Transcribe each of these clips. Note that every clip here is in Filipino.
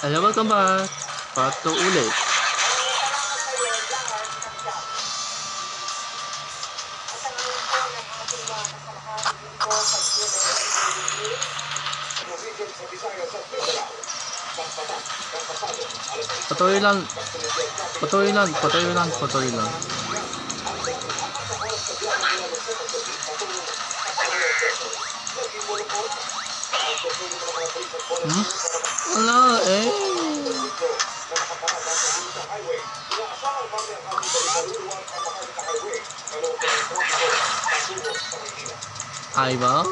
Hello, welcome back. Part 2 ulit. Patuloy lang. Wala eh. Ay ba?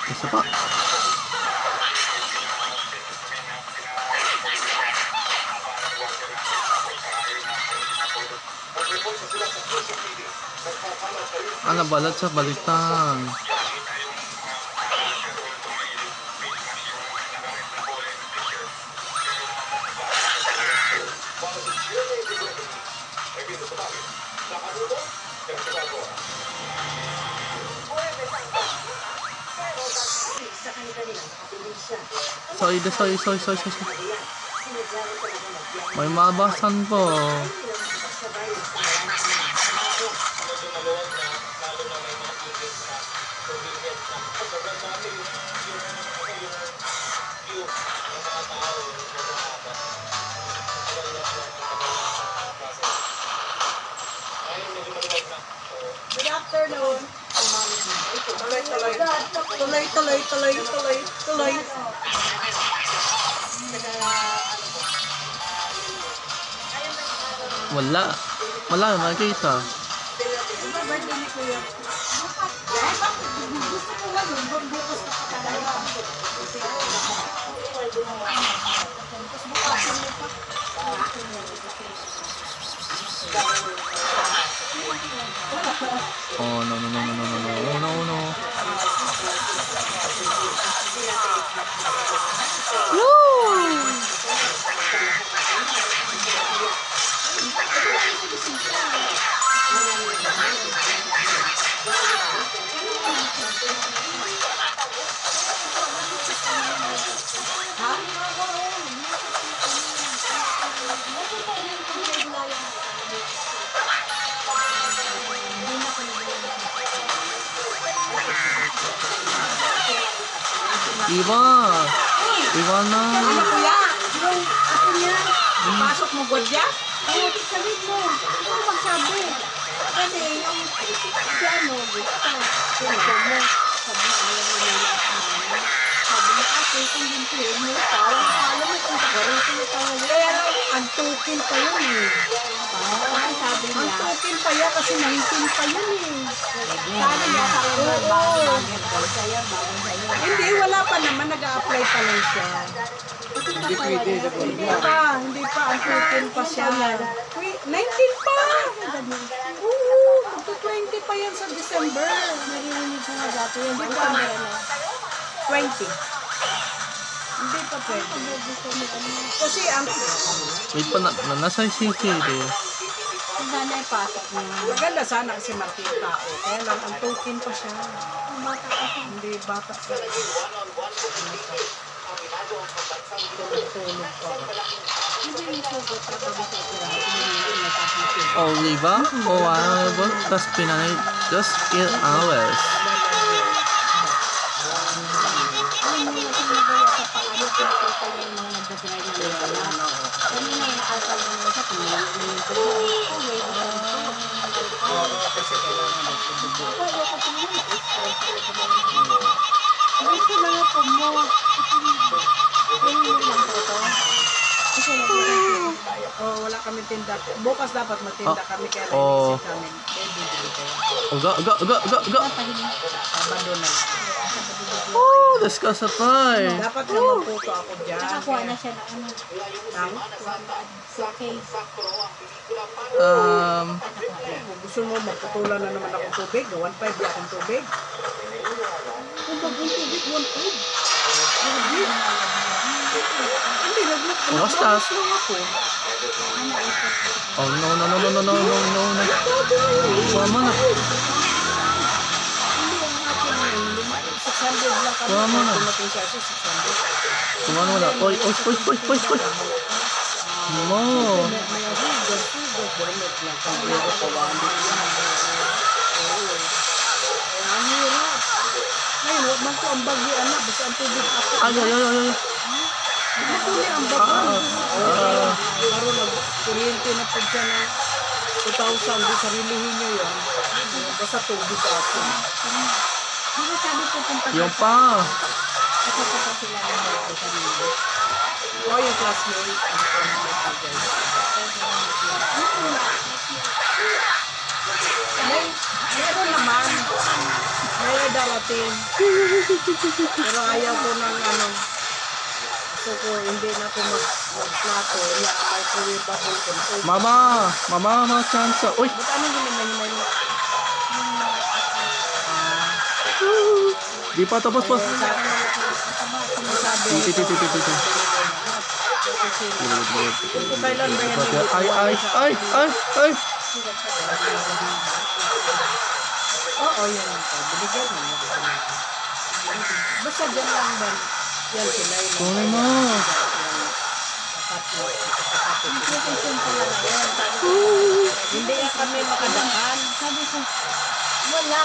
Isa pa. Ano balat sa baliktad. Soy. May mabasan po. Good afternoon. Tuloy. Wala na makita. Oh no. Iba na. Ano kuya? Yung ako niya. Pasok mo godya? Oo, sabihin mo. Ikaw magsabi. Kasi yung si ano, gusto. Gusto mo. Sabi mo kasi kung hindi mo alam mo kung tagarito mo tayo. Kaya lang, antukin pa yun eh. Kasi sabi niya. Antukin pa yan kasi 19 pa yun eh. Sana niya sa hindi, wala pa naman. Nag-a-apply pa lang siya. Hindi pa. Antukin pa siya. 19 pa! Oo, 20 pa yan sa December. Narinig siya nga dati. Hindi pa. 20. Hindi pa pwede. Kasi ang... Wait pa na, nasa CCD. Sana ipasok niya. Maganda sana kasi makita o. Kaya lang, ang token pa siya. Ang bata pa siya. Hindi bata pa. Tulog pa ba? Hindi yung sugot na bago sa opera. Hindi yung nataas na siya. Oliva o ano tas pinanay just 8 hours. Ano yung kasi nagawa sa paano kung total yung mga nagdadrive na nila. Kanina yung alcohol na nila siya, tumulong na yung tulong. Oh, wait, Kasi kailangan magtutubog. Kaya ko tumulong. Gusto na nga po mo. Yung lang po to. Kasi nagdadrive. Oh, wala kami tinda. Bukas dapat matinda kami kaya Oh. naisip namin. Eh, bibili kayo. Uga. Pahinga. Sabado na lang. Oh, discusapay. Dapat na magputo ako dyan. Nakakuha na siya ng ano. Nang? Case. Gusto mo magputulan na naman akong tubig? 1.5 ba akong tubig? Kung pag yung tubig, 1.5. Hindi, naglag. Basta. lang ako. Oh no. Tama na. Hindi, ang akin 600 lang kami. Tama na. Tumating siya siya, 600. Kumano mo na. Oy. Mo. May ahugas, bonnet lang. Pero kawali yan. Oo. Ang hirap. Ngayon, wag man ko ang bagyo, anak. Basta ang tubig ako. Ay. Nakuli ang bagyo. Karoon nag-kuryente na po siya na 2,000. Di sarilihin niyo yan. Basta tubig ako. Hindi sabi ko kung Yung pa. Kasi pa sila ng birthday kanina. O yung classmate. Meron naman. May darating. Pero ayaw ko ng ano. Gusto ko hindi na ako magplato. Microwavable ko. Mama, chance. Uy. Ba't anong hinimay mo? Di pa tapos pa. Sabi. Titi. Kung kailan ba yan? Ay. Oo, yan ang to. Binigyan mo. Basta dyan lang ba? Yan sila yung Kunin mo. Application pala na yun. Hindi na kami makadaan. Sabi ko, wala.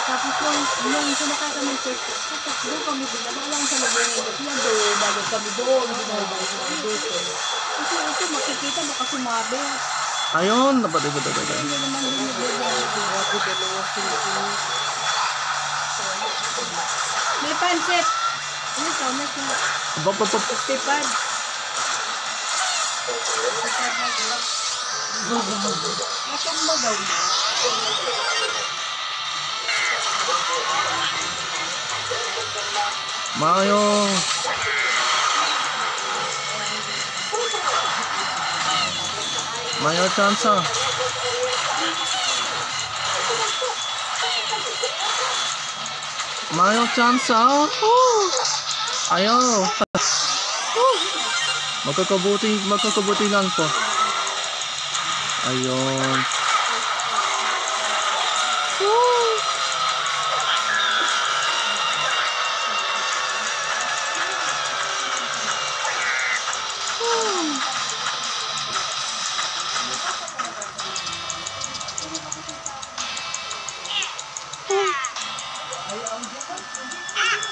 Tapos nung sumakay kami sa tapos doon kami binaba lang sa lubungan. Yan doon, bago kami doon. Binabalik kami doon. Kasi ito makikita baka sumabi. Ayun, dapat. Hindi naman may pancit. Ano ito? Ano ito? Bop. 55. Nasaan ba daw na? Mayo chance. Mayo chance. Ayaw. Magkakabuti lang po. Ayun.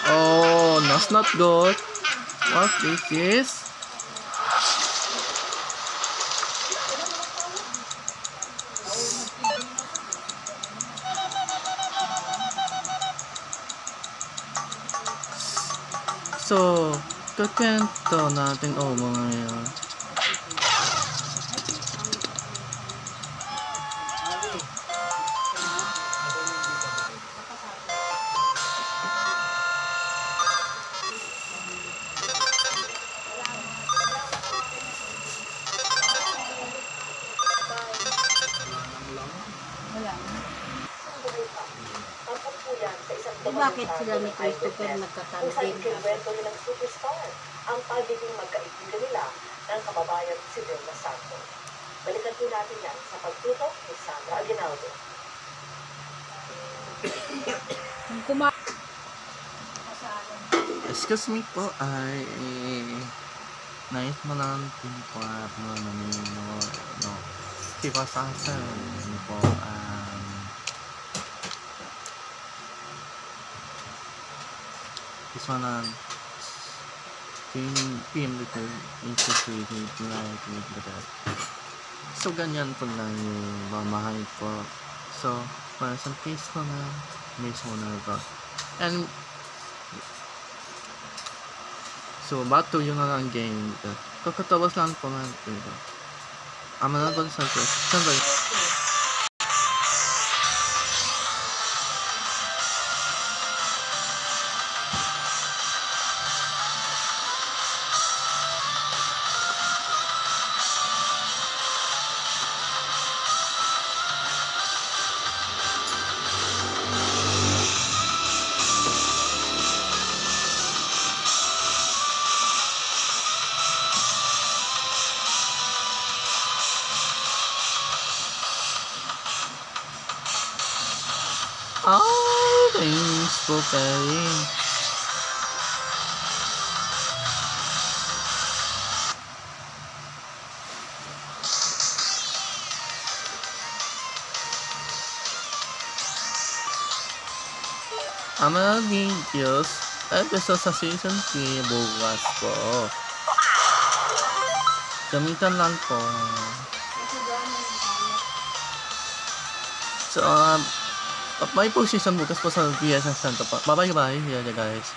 Oh, that's not good. What this is? So, kakento natin mga yan. Bakit sila ni Christopher nagkatandem? Kwento nilang superstar ang pagiging magkaibigan nila ng kababayan si Vilma Santos. Balikan po natin yan sa pagtutok ni Sandra Aguinaldo. Kung kumain. Excuse me po, ay nais mo lang din po no, sipasasan po, this one PM little integrated like with that. So, ganyan po lang yung mamahay po. So, para sa case ko na mismo na ito. And so, bato yun na lang game dito. Kakatapos lang po nga dito. Ama na ba sa case? Saan ba yun? Oh, thanks for playing. Ang mga videos, episode sa season 3 bukas po. Gamitan lang po. So, may po season bukas po sa VSS Center po. Bye-bye, guys.